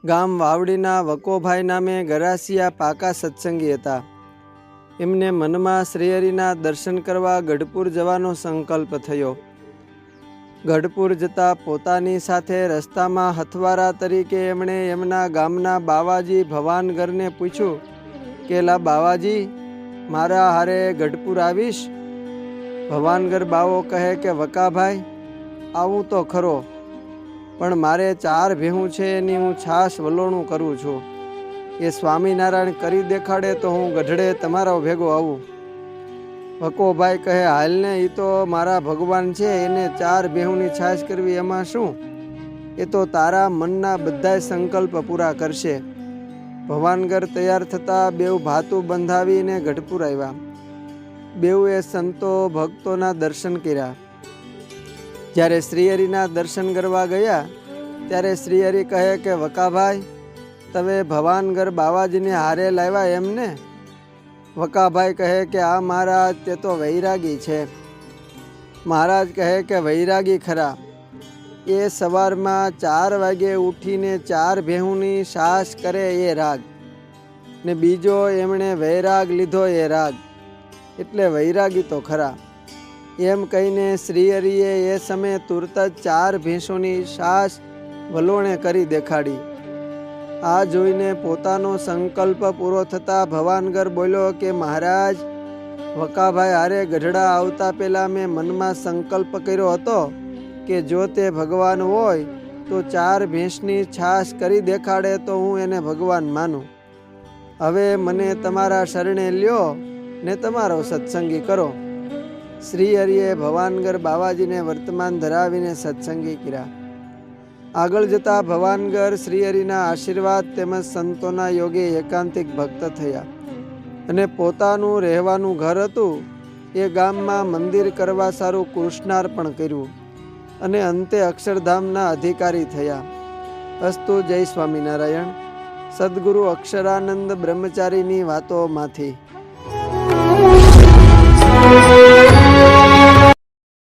ગામ વાવડીના વકોભાઈ નામે ગરાસિયા પાકા સત્સંગી હતા. એમને મનમાં શ્રીહરિના દર્શન કરવા ગઢપુર જવાનો સંકલ્પ થયો. ગઢપુર જતા પોતાની સાથે રસ્તામાં હથવારા તરીકે એમણે એમના ગામના બાવાજી ભવાનગરને પૂછ્યું કે લા બાવાજી, મારા હારે ગઢપુર આવીશ? ભવાનગર બાવો કહે કે વકાભાઈ, આવું તો ખરો, પણ મારે 4 ભેહું છે એની હું છાશ વલોણું કરું છું. એ સ્વામિનારાયણ કરી દેખાડે તો હું ગઢડે તમારા ભેગો આવું. વકોભાઈ કહે, હાલને, એ તો મારા ભગવાન છે, એને 4 ભેહુંની છાશ કરવી એમાં શું? એ તો તારા મનના બધાય સંકલ્પ પૂરા કરશે. ભવાનગર તૈયાર થતા બેઉ ભાતું બંધાવીને ગઢપુર આવ્યા. બેઉએ સંતો ભક્તોના દર્શન કર્યા. જ્યારે શ્રીહરિના દર્શન કરવા ગયા ત્યારે શ્રીહરિ કહે કે વકાભાઈ, તમે ભવાનગર બાવાજીને હારે લાવ્યા એમને? વકાભાઈ કહે કે આ મહારાજ, તે તો વૈરાગી છે. મહારાજ કહે કે વૈરાગી ખરા, એ સવારમાં 4 વાગે ઉઠીને 4 ભેહુંની છાશ કરે એ રાગ, ને બીજો એમણે વૈરાગ લીધો એ રાગ, એટલે વૈરાગી તો ખરા. એમ કહીને શ્રીહરિએ એ સમયે તુરત જ 4 ભેંસોની છાશ વલોણે કરી દેખાડી. આ જોઈને પોતાનો સંકલ્પ પૂરો થતાં ભવાનગર બોલ્યો કે મહારાજ, વકાભાઈ હારે ગઢડા આવતા પહેલાં મેં મનમાં સંકલ્પ કર્યો હતો કે જો તે ભગવાન હોય તો 4 ભેંસની છાશ કરી દેખાડે તો હું એને ભગવાન માનું. હવે મને તમારા શરણે લ્યો ને તમારો સત્સંગી કરો. શ્રીહરિએ ભવાનગર બાવાજીને વર્તમાન ધરાવીને સત્સંગી કર્યા. આગળ જતા ભવાનગર શ્રીહરિના આશીર્વાદ તેમજ સંતોના યોગે એકાંતિક ભક્ત થયા અને પોતાનું રહેવાનું ઘર હતું એ ગામમાં મંદિર કરવા સારું કૃષ્ણાર્પણ કર્યું અને અંતે અક્ષરધામના અધિકારી થયા. અસ્તુ. જય સ્વામિનારાયણ. સદગુરુ અક્ષરાનંદ બ્રહ્મચારીની વાતોમાંથી.